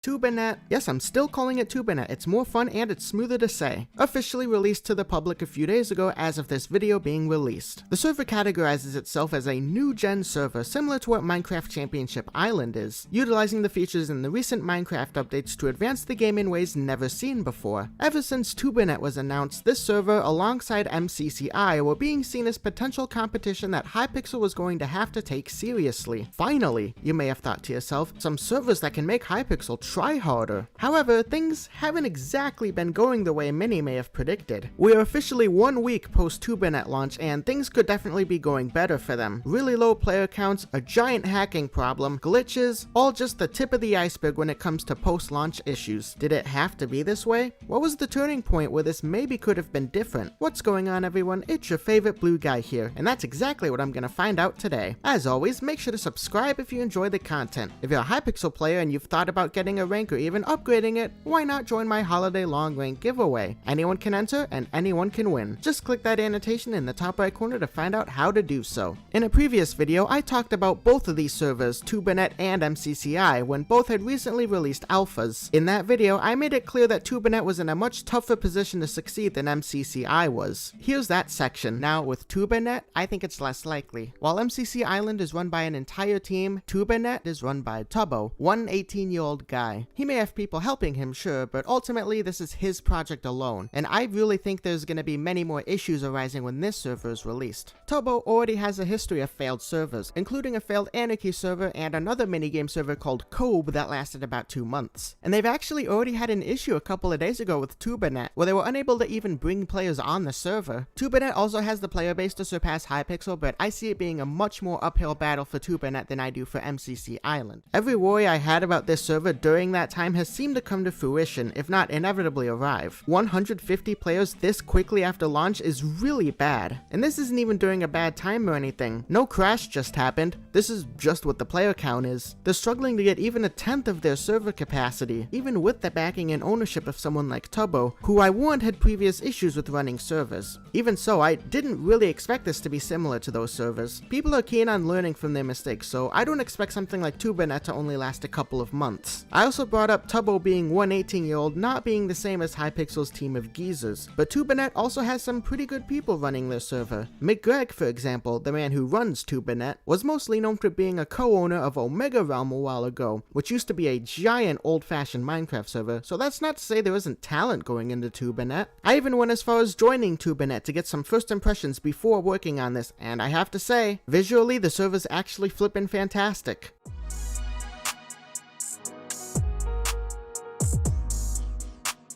TuberNet, yes, I'm still calling it TuberNet, it's more fun and it's smoother to say, officially released to the public a few days ago as of this video being released. The server categorizes itself as a new-gen server similar to what Minecraft Championship Island is, utilizing the features in the recent Minecraft updates to advance the game in ways never seen before. Ever since TuberNet was announced, this server alongside MCCI were being seen as potential competition that Hypixel was going to have to take seriously. Finally, you may have thought to yourself, some servers that can make Hypixel try harder. However, things haven't exactly been going the way many may have predicted. We are officially 1 week post TuberNet launch and things could definitely be going better for them. Really low player counts, a giant hacking problem, glitches, all just the tip of the iceberg when it comes to post-launch issues. Did it have to be this way? What was the turning point where this maybe could have been different? What's going on, everyone? It's your favorite blue guy here, and that's exactly what I'm gonna find out today. As always, make sure to subscribe if you enjoy the content. If you're a Hypixel player and you've thought about getting a rank or even upgrading it, why not join my holiday long rank giveaway? Anyone can enter and anyone can win. Just click that annotation in the top right corner to find out how to do so. In a previous video, I talked about both of these servers, TuberNet and MCCI, when both had recently released alphas. In that video, I made it clear that TuberNet was in a much tougher position to succeed than MCCI was. Here's that section. Now, with TuberNet, I think it's less likely. While MCC Island is run by an entire team, TuberNet is run by Tubbo, one 18-year-old guy. He may have people helping him, sure, but ultimately this is his project alone, and I really think there's gonna be many more issues arising when this server is released. Tubbo already has a history of failed servers, including a failed Anarchy server and another minigame server called Cobe that lasted about 2 months. And they've actually already had an issue a couple of days ago with TuberNet, where they were unable to even bring players on the server. TuberNet also has the player base to surpass Hypixel, but I see it being a much more uphill battle for TuberNet than I do for MCC Island. Every worry I had about this server during that time has seemed to come to fruition, if not inevitably arrive. 150 players this quickly after launch is really bad. And this isn't even during a bad time or anything. No crash just happened. This is just what the player count is. They're struggling to get even 1/10 of their server capacity, even with the backing and ownership of someone like Tubbo, who I warned had previous issues with running servers. Even so, I didn't really expect this to be similar to those servers. People are keen on learning from their mistakes, so I don't expect something like TuberNet to only last a couple of months. I also brought up Tubbo being one 18-year-old not being the same as Hypixel's team of geezers, but TuberNet also has some pretty good people running their server. McGreg, for example, the man who runs TuberNet, was mostly known for being a co-owner of Omega Realm a while ago, which used to be a giant old-fashioned Minecraft server, so that's not to say there isn't talent going into TuberNet. I even went as far as joining TuberNet to get some first impressions before working on this, and I have to say, visually the server's actually flippin' fantastic.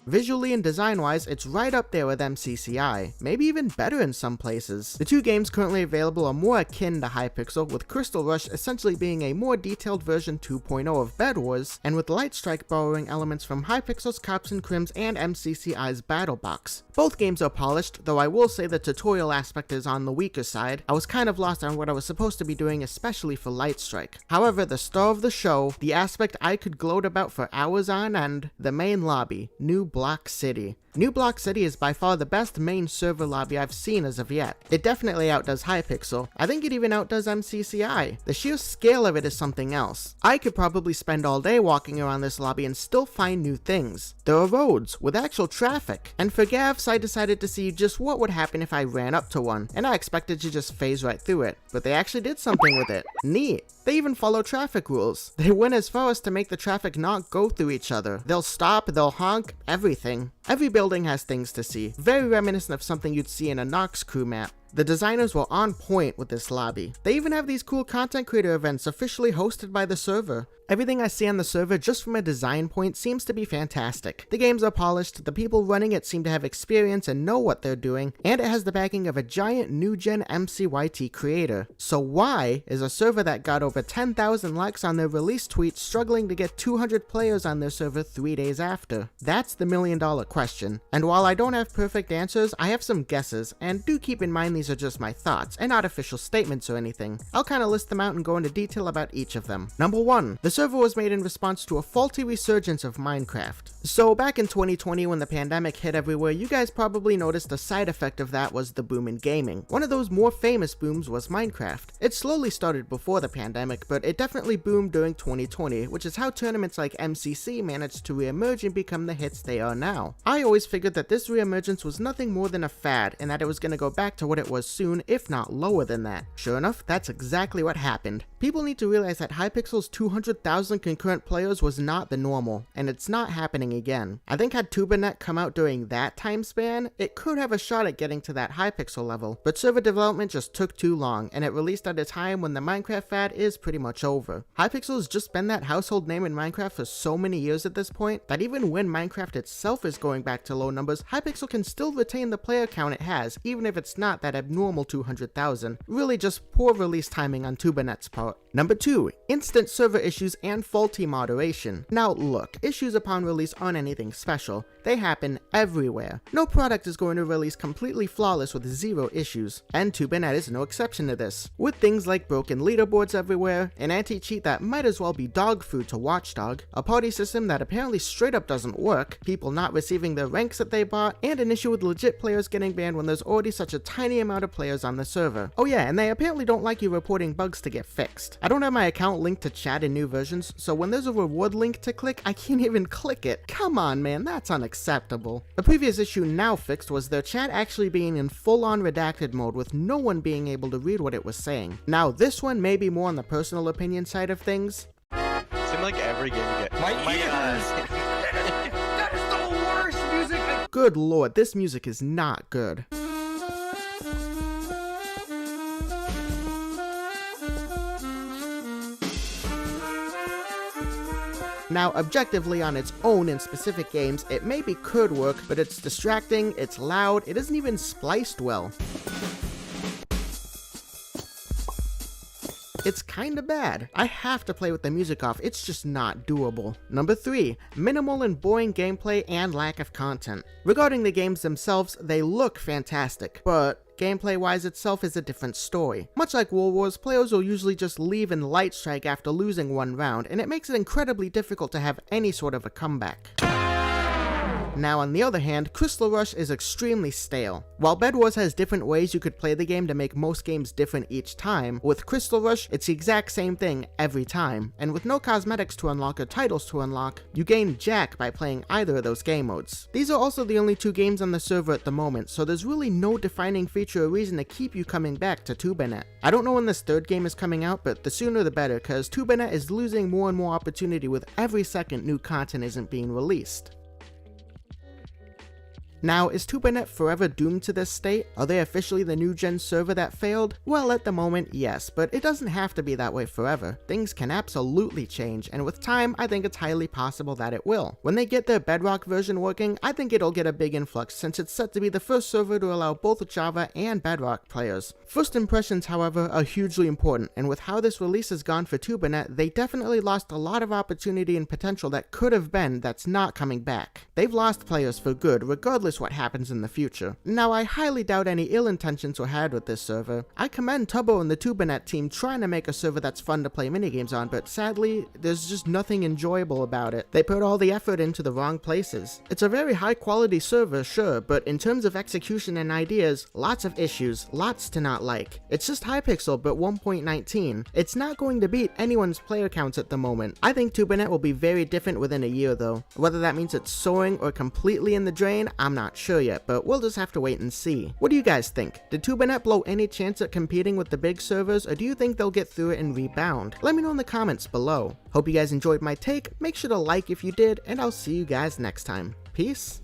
Visually and design-wise, it's right up there with MCCI, maybe even better in some places. The two games currently available are more akin to Hypixel, with Crystal Rush essentially being a more detailed version 2.0 of Bedwars, and with Light Strike borrowing elements from Hypixel's Cops and Crims and MCCI's Battle Box. Both games are polished, though I will say the tutorial aspect is on the weaker side. I was kind of lost on what I was supposed to be doing, especially for Light Strike. However, the star of the show, the aspect I could gloat about for hours on end, the main lobby, New Block City. New Block City is by far the best main server lobby I've seen as of yet. It definitely outdoes Hypixel. I think it even outdoes MCCI. The sheer scale of it is something else. I could probably spend all day walking around this lobby and still find new things. There are roads with actual traffic. And for Gavs, I decided to see just what would happen if I ran up to one, and I expected to just phase right through it. But they actually did something with it. Neat. They even follow traffic rules. They went as far as to make the traffic not go through each other. They'll stop, they'll honk, everything. Every building has things to see, very reminiscent of something you'd see in a Nox crew map. The designers were on point with this lobby. They even have these cool content creator events officially hosted by the server. Everything I see on the server just from a design point seems to be fantastic. The games are polished, the people running it seem to have experience and know what they're doing, and it has the backing of a giant new-gen MCYT creator. So why is a server that got over 10,000 likes on their release tweet struggling to get 200 players on their server 3 days after? That's the million-dollar question. And while I don't have perfect answers, I have some guesses, and do keep in mind these are just my thoughts, and not official statements or anything. I'll kinda list them out and go into detail about each of them. Number 1. The server was made in response to a faulty resurgence of Minecraft. So back in 2020 when the pandemic hit everywhere, you guys probably noticed a side effect of that was the boom in gaming. One of those more famous booms was Minecraft. It slowly started before the pandemic, but it definitely boomed during 2020, which is how tournaments like MCC managed to reemerge and become the hits they are now. I always figured that this reemergence was nothing more than a fad, and that it was going to go back to what it was soon, if not lower than that. Sure enough, that's exactly what happened. People need to realize that Hypixel's 200,000 concurrent players was not the normal, and it's not happening again. I think had TuberNet come out during that time span, it could have a shot at getting to that Hypixel level, but server development just took too long, and it released at a time when the Minecraft fad is pretty much over. Hypixel's just been that household name in Minecraft for so many years at this point, that even when Minecraft itself is going back to low numbers, Hypixel can still retain the player count it has, even if it's not that abnormal 200,000. Really just poor release timing on TuberNet's part. Number 2, instant server issues and faulty moderation. Now look, issues upon release aren't anything special. They happen everywhere. No product is going to release completely flawless with zero issues, and TuberNet is no exception to this. With things like broken leaderboards everywhere, an anti-cheat that might as well be dog food to Watchdog, a party system that apparently straight up doesn't work, people not receiving the ranks that they bought, and an issue with legit players getting banned when there's already such a tiny amount of players on the server. Oh yeah, and they apparently don't like you reporting bugs to get fixed. I don't have my account linked to chat in new versions, so when there's a reward link to click, I can't even click it. Come on man, that's unacceptable. The previous issue now fixed was their chat actually being in full-on redacted mode with no one being able to read what it was saying. Now this one may be more on the personal opinion side of things. Seems like every game you get. My ears! That is the worst music! Good lord, this music is not good. Now, objectively on its own in specific games, it maybe could work, but it's distracting, it's loud, it isn't even spliced well. It's kinda bad. I have to play with the music off, it's just not doable. Number 3, minimal and boring gameplay and lack of content. Regarding the games themselves, they look fantastic, but gameplay-wise itself is a different story. Much like World Wars, players will usually just leave in light strike after losing one round, and it makes it incredibly difficult to have any sort of a comeback. Now on the other hand, Crystal Rush is extremely stale. While Bedwars has different ways you could play the game to make most games different each time, with Crystal Rush it's the exact same thing every time, and with no cosmetics to unlock or titles to unlock, you gain jack by playing either of those game modes. These are also the only 2 games on the server at the moment, so there's really no defining feature or reason to keep you coming back to TuberNet. I don't know when this 3rd game is coming out, but the sooner the better, cause TuberNet is losing more and more opportunity with every second new content isn't being released. Now, is TuberNet forever doomed to this state? Are they officially the new gen server that failed? Well, at the moment, yes, but it doesn't have to be that way forever. Things can absolutely change, and with time, I think it's highly possible that it will. When they get their Bedrock version working, I think it'll get a big influx since it's set to be the first server to allow both Java and Bedrock players. First impressions, however, are hugely important, and with how this release has gone for TuberNet, they definitely lost a lot of opportunity and potential that could have been that's not coming back. They've lost players for good, regardless what happens in the future. Now, I highly doubt any ill intentions were had with this server. I commend Tubbo and the TuberNet team trying to make a server that's fun to play minigames on, but sadly, there's just nothing enjoyable about it. They put all the effort into the wrong places. It's a very high quality server, sure, but in terms of execution and ideas, lots of issues, lots to not like. It's just Hypixel, but 1.19. It's not going to beat anyone's player counts at the moment. I think TuberNet will be very different within a year though. Whether that means it's soaring or completely in the drain, I'm not sure yet, but we'll just have to wait and see. What do you guys think? Did TuberNet blow any chance at competing with the big servers, or do you think they'll get through it and rebound? Let me know in the comments below. Hope you guys enjoyed my take, make sure to like if you did, and I'll see you guys next time. Peace.